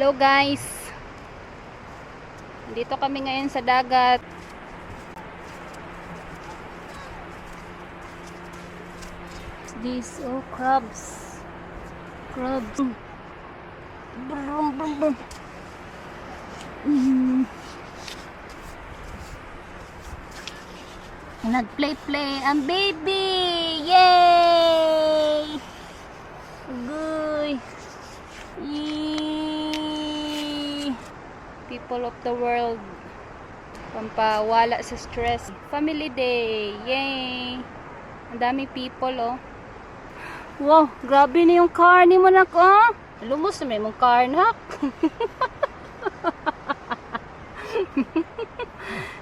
Hello guys. Dito kami ngayon sa dagat. These crabs. Crabs. Brum, brum, brum. Nag-play ang baby. Yay! Good. Yay! People of the world. Pampawala sa stress. Family day. Yay! Ang dami people, oh. Wow, grabe na yung car ni mo, nak, oh. Lumos na may mong car, nak.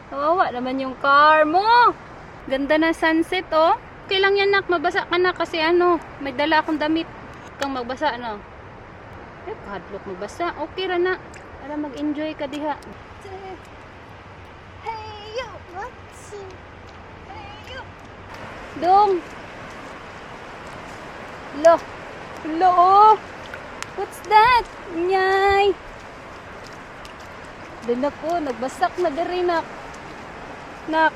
Kawawa naman yung car mo. Ganda na sunset, oh. Okay lang yan, nak. Mabasa ka na kasi ano, may dala akong damit. Kang magbasa, no? Eh, kahadlok magbasa. Okay ra na. Para mag-enjoy ka diha. Hey yo, what's it? Hey yo. Dong. Lo. Lo, oh. What's that? Nyay. Doon ako, nagbasak na diri, nak. Nak.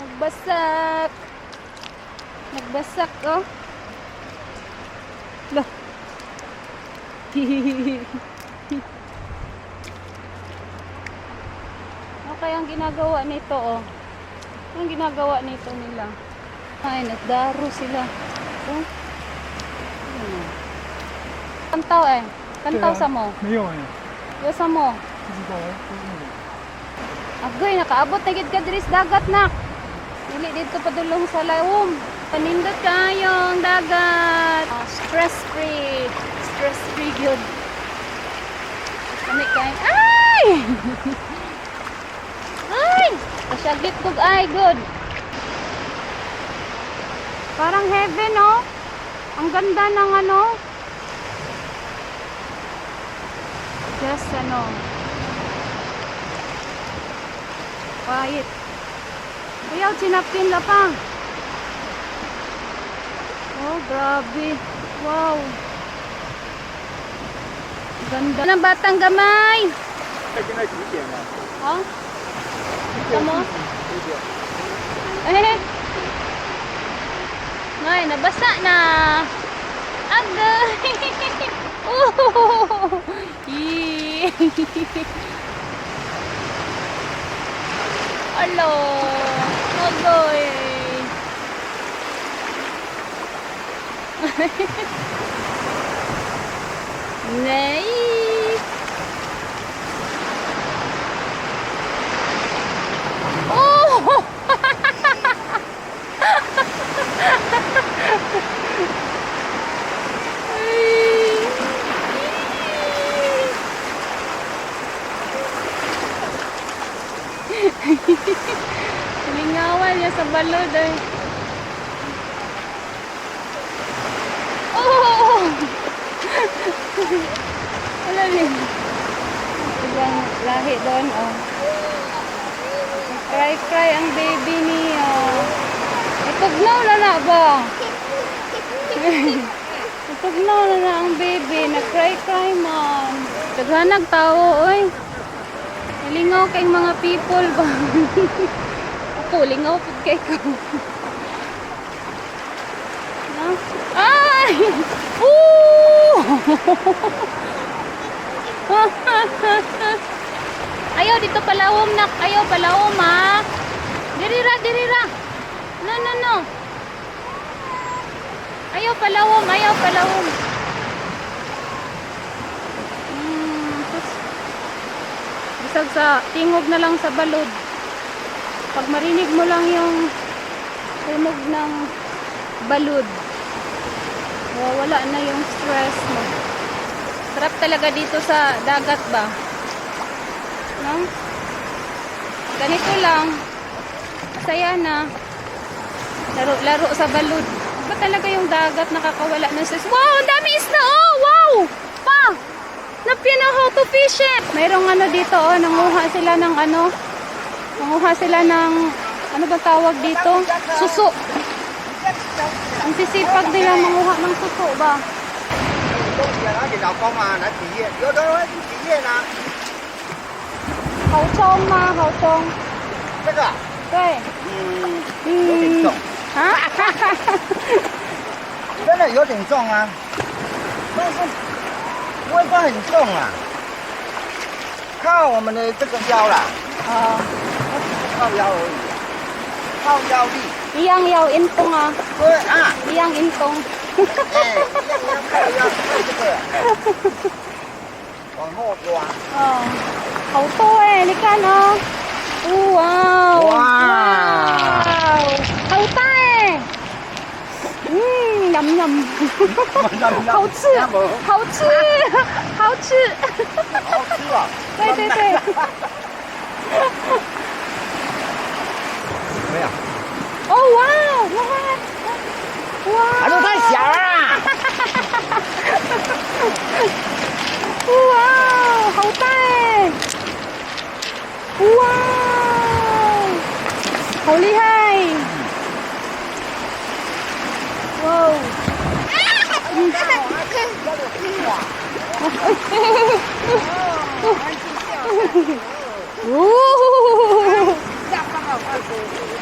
Nagbasak. Nagbasak, oh. Lo. Okay, ang ginagawa nito, oh. Ang ginagawa nito nila. Ay, nagdaro sila. Oh. Kantaw, eh. Kantaw sa mo. 没有哎， Yo sa mo. 不知道哎，不知道 Agoy, nakaabot na gid ka diri sa dagat, nak. Dili dito padulong sa lawom. Panindot kayo ang dagat. Stress free. Stress free yun. Kami kain. Ay! Ay! Pasyagit kog ay, good. Parang heaven, oh. Ang ganda ng ano. Just ano. Quiet. Ayaw, sinapin la pa. Oh, grabe. Wow. Ganda ng batang gamay. 再跟他几点了？ Oh? Tama? Eh. Ngay, nabasa na. Agay. Oh. Yee. Alo. Agoy. Nay. Oh! Lingawan niya sa balod, eh. Oh! Wala rin. Ibang lahi doon, oh. Cry ang baby niya. Itugnaw na ba? Itugnaw na ang baby. Nag-cry man. Daghanag tao, oy. Lingaw kay mga people ba? Ako, lingaw po kay ko. No? Ay! Woo! Ayaw, dito palawom, nak. Ayaw, palawom, ha. Dirira, dirira. No. Ayaw, palawom, ayaw, palawom. Bisag sa tingog na lang sa balod. Pag marinig mo lang yung tunog ng balod, wala na yung stress mo. Sarap talaga dito sa dagat ba? No? Ganito lang. Masaya na. Laro-laro sa balod. Ba talaga yung dagat nakakawala ng stress? Wow! Ang dami isda! Oh! Wow! Pa! Napyan na how to fish it! Mayroong ano dito, oh. Nanguha sila ng ano. Nanguha sila ng ano ba tawag dito? Suso. Ang sisipag nila manguha ng suso ba? 东西啊，你老公啊来体验，有的人会去体验啊。好重吗？好重。这个啊，对。有点重，啊？真的有点重啊，但是不会说很重啊，靠我们的这个腰啦，哦，靠腰而已啊，靠腰力。 iyang yaw intong ah. 对啊， Iyang intong. 哎，要靠腰靠这个，往后抓。 Oh. 好多哎，你看哦。哇。哇 Wow. 好大哎。nhầm nhầm. 好吃，好吃，好吃。好吃啊！对对对。怎么样？哦哇哇哇！啊，这太小了。哇，好大哎！哇，好厉害！哇！哦，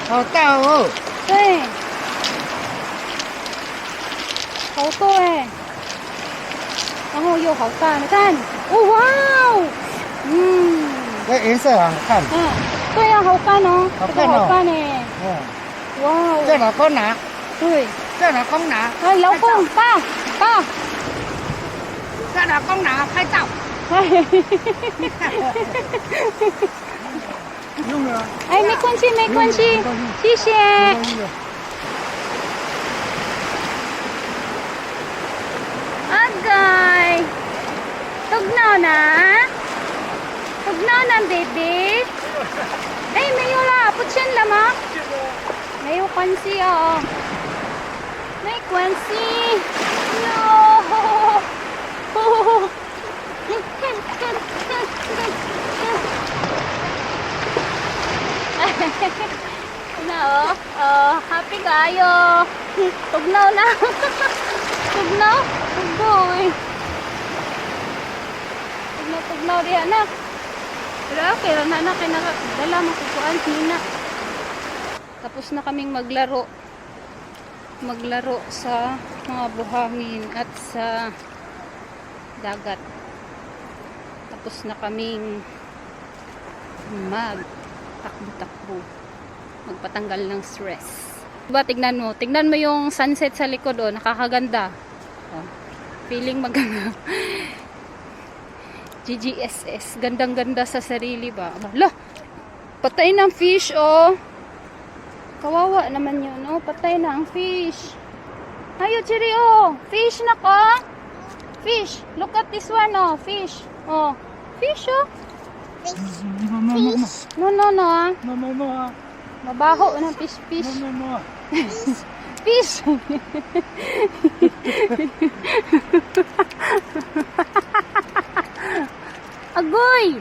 好大哦！对，好多哎，然后又好大，你看，哦哇哦，这颜色很好看。对呀，好看哦，好看哦这个好看哎，嗯，哇哦，这老公拿，对，这老公拿，哎，老公，爸，爸，这老公拿拍照。用了。哎，没关系，没关系，谢谢。Agay, tugnaw na? Tugnaw na, baby? Eh, mayo la, putsin lama. Mayo kwansi, oh. May kwansi. No. Na, oh. Oh, happy kayo. Tugnaw na. Tugnaw? Ugoy. Tugnaw diha na. Pero okay lang na kinakadala makukuan hina. Tapos na kaming maglaro sa mga buhangin at sa dagat. Tapos na kaming magtakbo-takbo, magpatanggal ng stress. Diba, tignan mo yung sunset sa likod, oh, nakakaganda. Oh, feeling maganda. GGSS, gandang-ganda sa sarili ba? Hala, patay ng fish, oh. Kawawa naman yun, oh, patay na ang fish. Ayo, Chiri, oh, fish na ko. Fish, look at this one, oh, fish. Oh, fish, oh. Fish. No, ah. Mama. Mabaho ng fish. Mama. Fish. Agoy.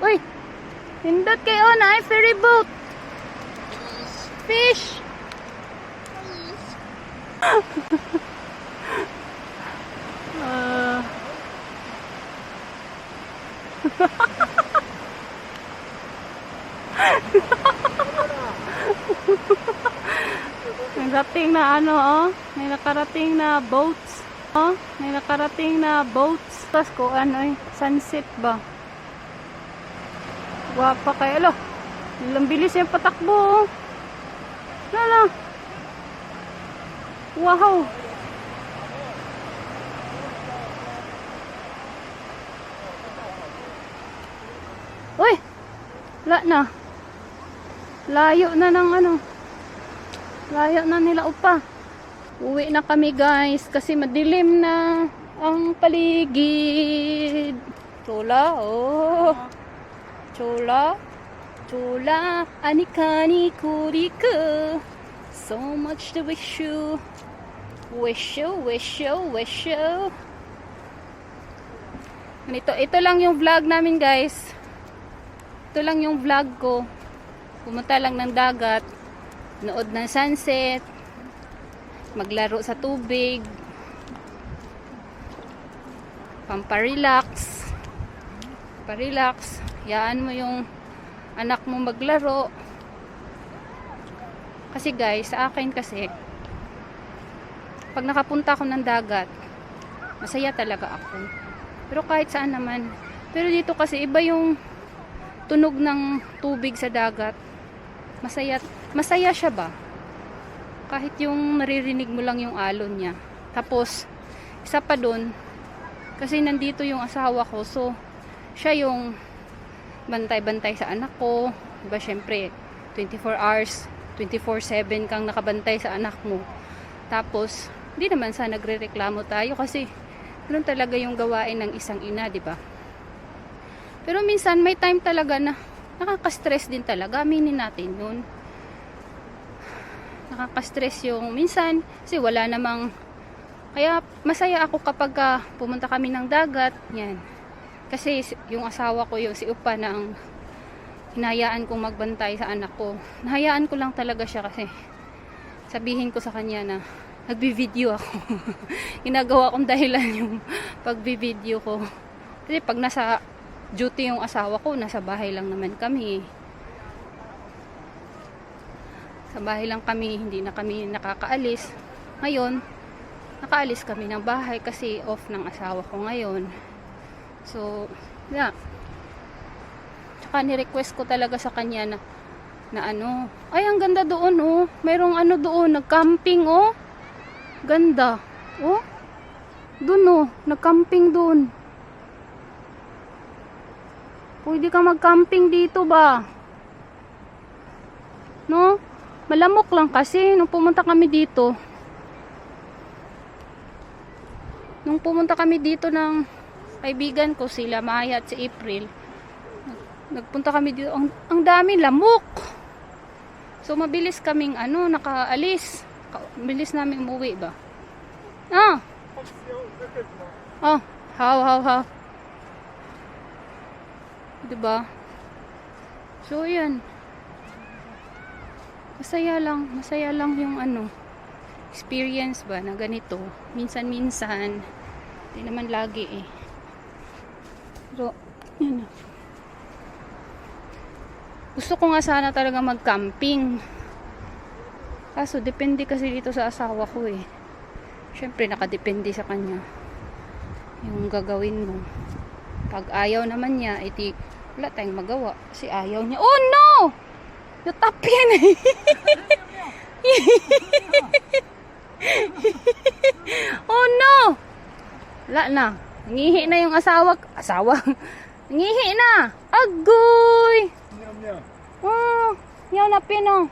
Uy. Hindot kayo na ay ferry boat. Fish. May nakarating na ano, oh. May nakarating na boats. Oh, may nakarating na boats. Tapos ko ano, sunset ba? Wapa kayo. Alo, ilang bilis yung patakbo, oh. Lala. Wow. Uy, wala na. Layo na ng ano. Layo na nila upa. Uwi na kami guys kasi madilim na ang paligid. Chola, oh. Chola. Chola. Anikani kuriku. So much to wish you. Wish you. Ito lang yung vlog namin guys. Ito lang yung vlog ko. Pumunta lang ng dagat. Nood ng sunset, maglaro sa tubig, pamparelax. Parelax. Yaan mo yung anak mo maglaro. Kasi guys, sa akin kasi, pag nakapunta ako ng dagat, masaya talaga ako. Pero kahit saan naman. Pero dito kasi iba yung tunog ng tubig sa dagat. Masaya siya ba? Kahit yung naririnig mo lang yung alon niya. Tapos, isa pa dun, kasi nandito yung asawa ko, so, siya yung bantay-bantay sa anak ko. Diba, syempre, 24 hours, 24/7 kang nakabantay sa anak mo. Tapos, hindi naman sa nagrereklamo tayo kasi ganoon talaga yung gawain ng isang ina, diba? Pero minsan, may time talaga na nakaka-stress din talaga. Aminin natin yun. Nakaka-stress yung minsan kasi wala namang, kaya masaya ako kapag pumunta kami ng dagat, yan. Kasi yung asawa ko, yung si Upa na ang hinayaan kong magbantay sa anak ko. Nahayaan ko lang talaga siya kasi sabihin ko sa kanya na nagbi-video ako. Ginagawa kong dahilan yung pagbi-video ko. Kasi pag nasa duty yung asawa ko, nasa bahay lang naman kami. Sa bahay lang kami, hindi na kami nakakaalis. Ngayon, nakaalis kami ng bahay kasi off ng asawa ko ngayon. So, yeah. Tsaka ni-request ko talaga sa kanya na ano, ay ang ganda doon oh. Mayroong ano doon, nag-camping oh. Ganda. Oh. Doon oh, nag-camping doon. Pwede ka mag-camping dito ba? No? Malamok lang kasi nung pumunta kami dito. Nung pumunta kami dito ng kaibigan ko, sila Maya at si April. Nagpunta kami dito, ang dami lamok. So mabilis kaming nakaalis. Mabilis namin umuwi ba? Ah. Oh, how. Diba? So yan. Masaya lang yung experience ba na ganito. Minsan-minsan, hindi naman lagi eh. Pero, yan. Gusto ko nga sana talaga mag-camping. Kaso, depende kasi dito sa asawa ko eh. Siyempre, nakadepende sa kanya. Yung gagawin mo. Pag ayaw naman niya, iti, wala tayong magawa. Kasi ayaw niya. Oh no! Natap yan eh. Oh no! Wala na. Nangihi na yung asawa. Nangihi na. Agoy! Oh, yan na pino.